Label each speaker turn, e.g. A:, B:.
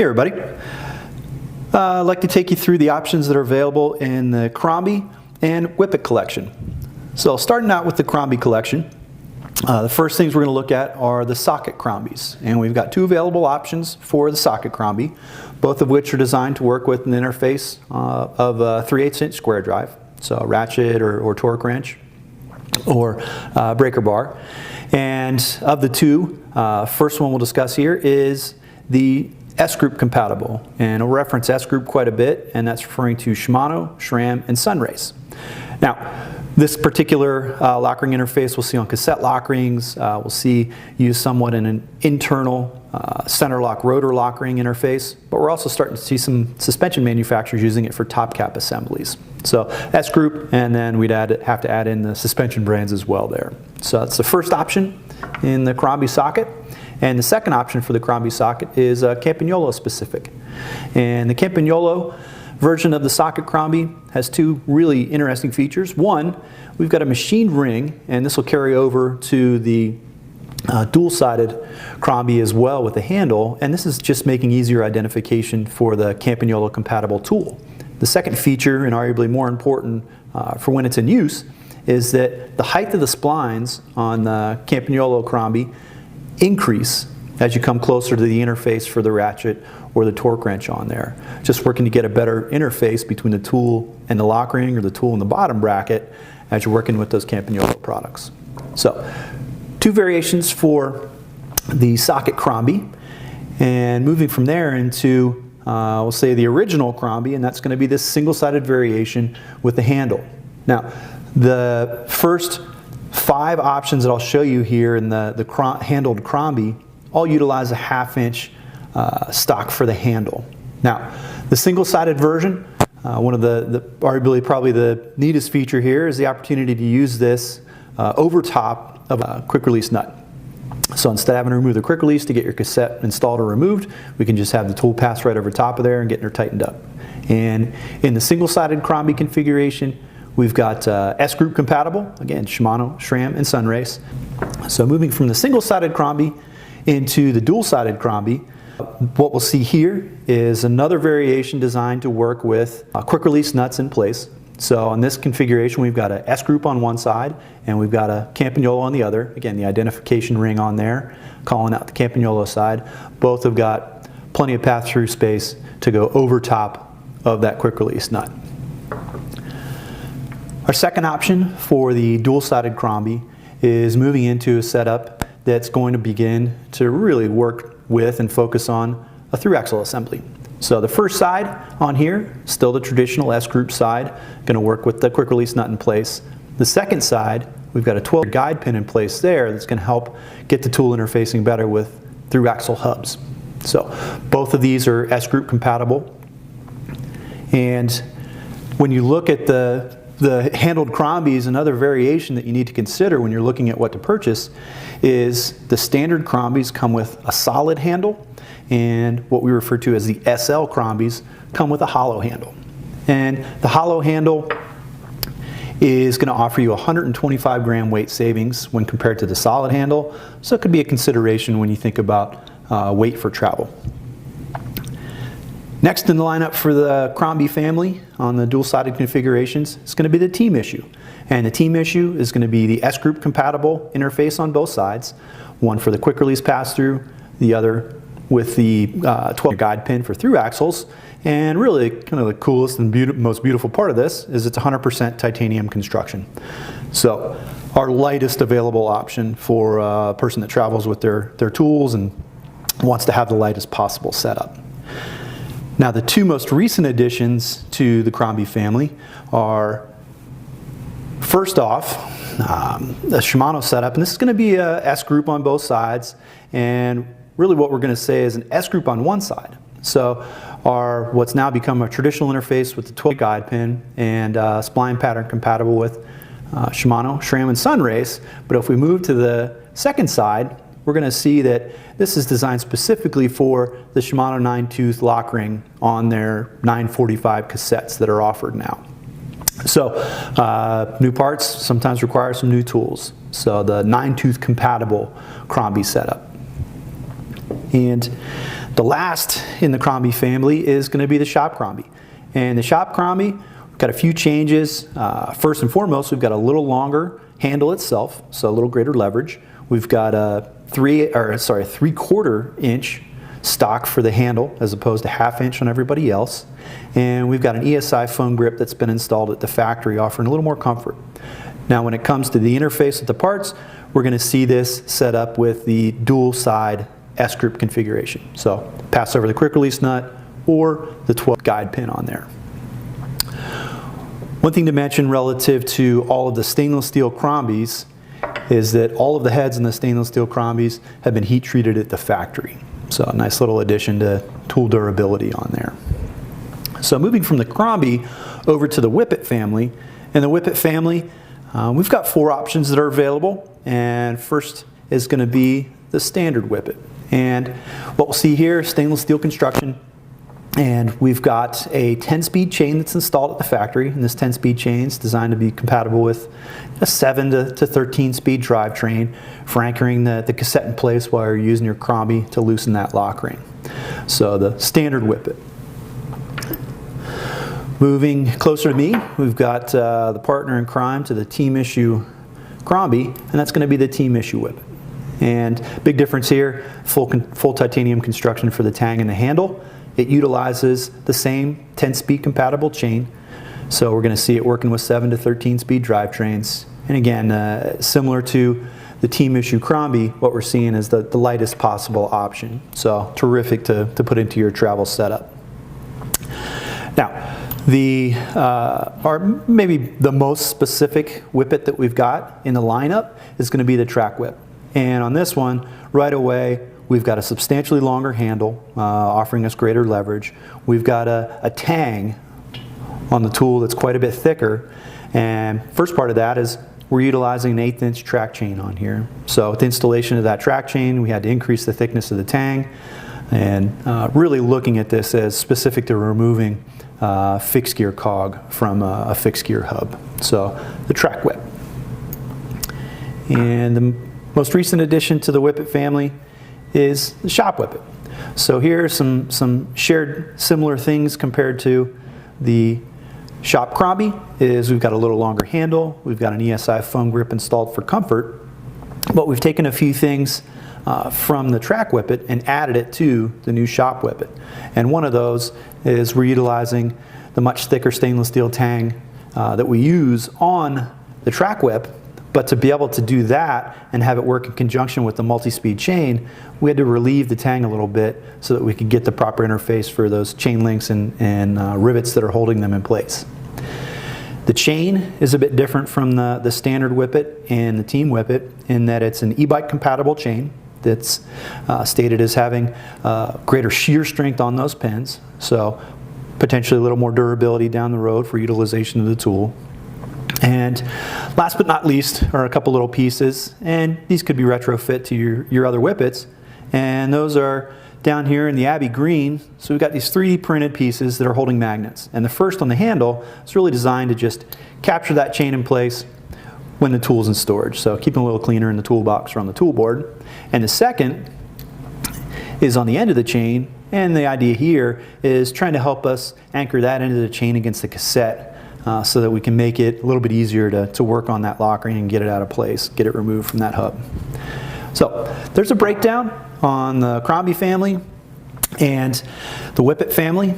A: Hey everybody, I'd like to take you through the options that are available in the Crombie and Whippet collection. So starting out with the Crombie collection, the first things we're going to look at are the socket Crombies. And we've got two available options for the socket Crombie, both of which are designed to work with an interface of a 3/8" square drive, so a ratchet or torque wrench or breaker bar. And of the two, first one we'll discuss here is the S-group compatible, and we'll reference S-group quite a bit, and that's referring to Shimano, SRAM, and Sunrace. Now, this particular lock ring interface we'll see on cassette lock rings. We'll see used somewhat in an internal center lock rotor lock ring interface, but we're also starting to see some suspension manufacturers using it for top cap assemblies. So S-group, and then we'd have to add in the suspension brands as well there. So that's the first option in the Crombie socket. And the second option for the Crombie socket is Campagnolo specific. And the Campagnolo version of the socket Crombie has two really interesting features. One, we've got a machined ring, and this will carry over to the dual-sided Crombie as well with the handle, and this is just making easier identification for the Campagnolo compatible tool. The second feature, and arguably more important for when it's in use, is that the height of the splines on the Campagnolo Crombie increase as you come closer to the interface for the ratchet or the torque wrench on there. Just working to get a better interface between the tool and the lock ring, or the tool and the bottom bracket, as you're working with those Campagnolo products. So, two variations for the socket Crombie, and moving from there into we'll say the original Crombie, and that's going to be this single-sided variation with the handle. Now, the first 5 options that I'll show you here in the handled Crombie all utilize a 1/2" stock for the handle. Now, the single-sided version, one of the arguably probably the neatest feature here is the opportunity to use this over top of a quick release nut. So instead of having to remove the quick release to get your cassette installed or removed, we can just have the tool pass right over top of there and get her tightened up. And in the single-sided Crombie configuration, we've got S-group compatible, again, Shimano, SRAM, and Sunrace. So moving from the single-sided Crombie into the dual-sided Crombie, what we'll see here is another variation designed to work with quick-release nuts in place. So in this configuration, we've got a S-group on one side, and we've got a Campagnolo on the other. Again, the identification ring on there, calling out the Campagnolo side. Both have got plenty of pass-through space to go over top of that quick-release nut. Our second option for the dual-sided Crombie is moving into a setup that's going to begin to really work with and focus on a through axle assembly. So the first side on here, still the traditional S-group side, going to work with the quick release nut in place. The second side, we've got a 12 guide pin in place there that's going to help get the tool interfacing better with through axle hubs. So both of these are S-group compatible. And when you look at the handled Crombies, another variation that you need to consider when you're looking at what to purchase is the standard Crombies come with a solid handle, and what we refer to as the SL Crombies come with a hollow handle. And the hollow handle is going to offer you 125 gram weight savings when compared to the solid handle, so it could be a consideration when you think about weight for travel. Next in the lineup for the Crombie family on the dual-sided configurations is going to be the team issue. And the team issue is going to be the S-group compatible interface on both sides, one for the quick release pass-through, the other with the 12 guide pin for through axles. And really kind of the coolest and most beautiful part of this is it's 100% titanium construction. So our lightest available option for a person that travels with their tools and wants to have the lightest possible setup. Now, the two most recent additions to the Crombie family are, first off, a Shimano setup, and this is going to be a S-group on both sides, and really what we're going to say is an S-group on one side. So what's now become a traditional interface with the 12 guide pin and spline pattern compatible with Shimano, SRAM, and Sunrace. But if we move to the second side, we're going to see that this is designed specifically for the Shimano 9-tooth lock ring on their 945 cassettes that are offered now. So new parts sometimes require some new tools. So the 9-tooth compatible Crombie setup. And the last in the Crombie family is going to be the shop Crombie. And the shop Crombie, we've got a few changes. First and foremost, we've got a little longer handle itself, so a little greater leverage. We've got a 3/4 inch stock for the handle as opposed to 1/2 inch on everybody else. And we've got an ESI foam grip that's been installed at the factory, offering a little more comfort. Now when it comes to the interface with the parts, we're going to see this set up with the dual side S-grip configuration. So pass over the quick release nut or the 12 guide pin on there. One thing to mention relative to all of the stainless steel Crombies is that all of the heads in the stainless steel Crombies have been heat treated at the factory. So a nice little addition to tool durability on there. So moving from the Crombie over to the Whippet family. In the Whippet family, we've got 4 options that are available. And first is going to be the standard Whippet. And what we'll see here is stainless steel construction. And we've got a 10-speed chain that's installed at the factory, and this 10-speed chain is designed to be compatible with a 7 to 13-speed drivetrain for anchoring the cassette in place while you're using your Crombi to loosen that lock ring. So the standard Whippet. Moving closer to me, we've got the partner in crime to the team issue Crombie, and that's going to be the team issue Whippet. And big difference here, full titanium construction for the tang and the handle. It utilizes the same 10-speed compatible chain, so we're going to see it working with 7 to 13-speed drivetrains. And again, similar to the team issue Crombie, what we're seeing is the lightest possible option. So terrific to put into your travel setup. Now, maybe the most specific Whippet that we've got in the lineup is going to be the track whip. And on this one, right away, we've got a substantially longer handle, offering us greater leverage. We've got a tang on the tool that's quite a bit thicker. And first part of that is we're utilizing an 1/8 inch track chain on here. So with the installation of that track chain, we had to increase the thickness of the tang. And really looking at this as specific to removing fixed gear cog from a fixed gear hub. So the track whip. And the most recent addition to the Whippet family is the shop Whippet. So here are some shared similar things compared to the shop Crombie. Is we've got a little longer handle, we've got an ESI foam grip installed for comfort, but we've taken a few things from the track Whippet and added it to the new shop Whippet. And one of those is we're utilizing the much thicker stainless steel tang that we use on the track whip. But to be able to do that and have it work in conjunction with the multi-speed chain, we had to relieve the tang a little bit so that we could get the proper interface for those chain links and rivets that are holding them in place. The chain is a bit different from the standard Whippet and the team Whippet in that it's an e-bike compatible chain that's stated as having greater shear strength on those pins, so potentially a little more durability down the road for utilization of the tool. And last but not least are a couple little pieces, and these could be retrofit to your other Whippets, and those are down here in the Abbey green. So we've got these 3D printed pieces that are holding magnets, and the first on the handle is really designed to just capture that chain in place when the tool's in storage, so keep them a little cleaner in the toolbox or on the tool board. And the second is on the end of the chain, and the idea here is trying to help us anchor that end of the chain against the cassette so that we can make it a little bit easier to work on that lock ring and get it out of place, get it removed from that hub. So there's a breakdown on the Crombie family and the Whippet family.